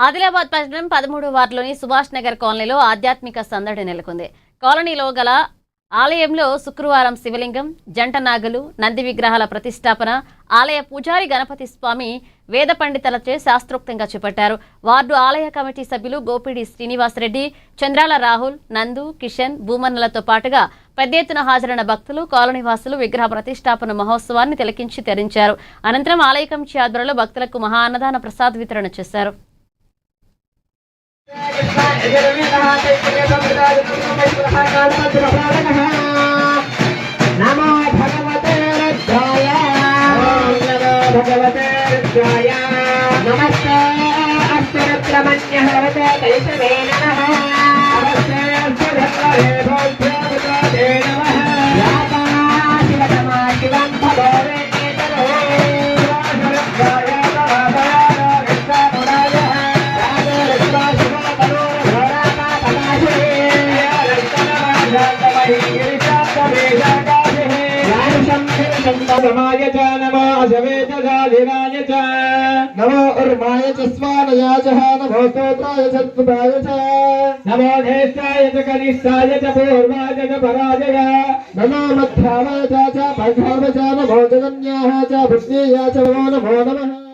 ఆదిలాబాద్ పట్టణం 13వ వార్డులోని సుభాష్ నగర్ కాలనీలో ఆధ్యాత్మిక సందడి నెలకొంది. కాలనీలో గల ఆలయంలో శుక్రవారం శివలింగం, జంట నాగులు, నంది విగ్రహాల ప్రతిష్టాపన ఆలయ పూజారి గణపతి స్వామి వేద పండితులచే శాస్త్రోక్తంగా చేపట్టారు. వార్డు ఆలయ కమిటీ సభ్యులు గోపిడి శ్రీనివాసరెడ్డి, చంద్రాల రాహుల్, నందు, కిషన్, భూమన్నలతో పాటుగా పెద్ద ఎత్తున హాజరైన భక్తులు, కాలనీ వాసులు విగ్రహ ప్రతిష్టాపన మహోత్సవాన్ని తిలకించి తరించారు. అనంతరం ఆలయ కమిటీ ఆధ్వర్యంలో భక్తులకు మహా అన్నదాన ప్రసాద వితరణ చేశారు. नमो भगवते रुद्राय नमस्ते अस्तु रुद्रमन्यः कैशवे नमः नमस्ते अस्तु रुद्राय भोज्यवते नमः याता शिवतमा शिवं भवो समाय च नमो अशवे च साधिराय च नमो उर्माय च स्वानया च नमो स्तोत्राय च स्तुताय च नमो ज्येष्ठाय च कनिष्ठाय च पूर्वाय च पराय नमो मध्याय च पद्माय च नमो जगन्याय च भुज्ञेय च नमो नमः।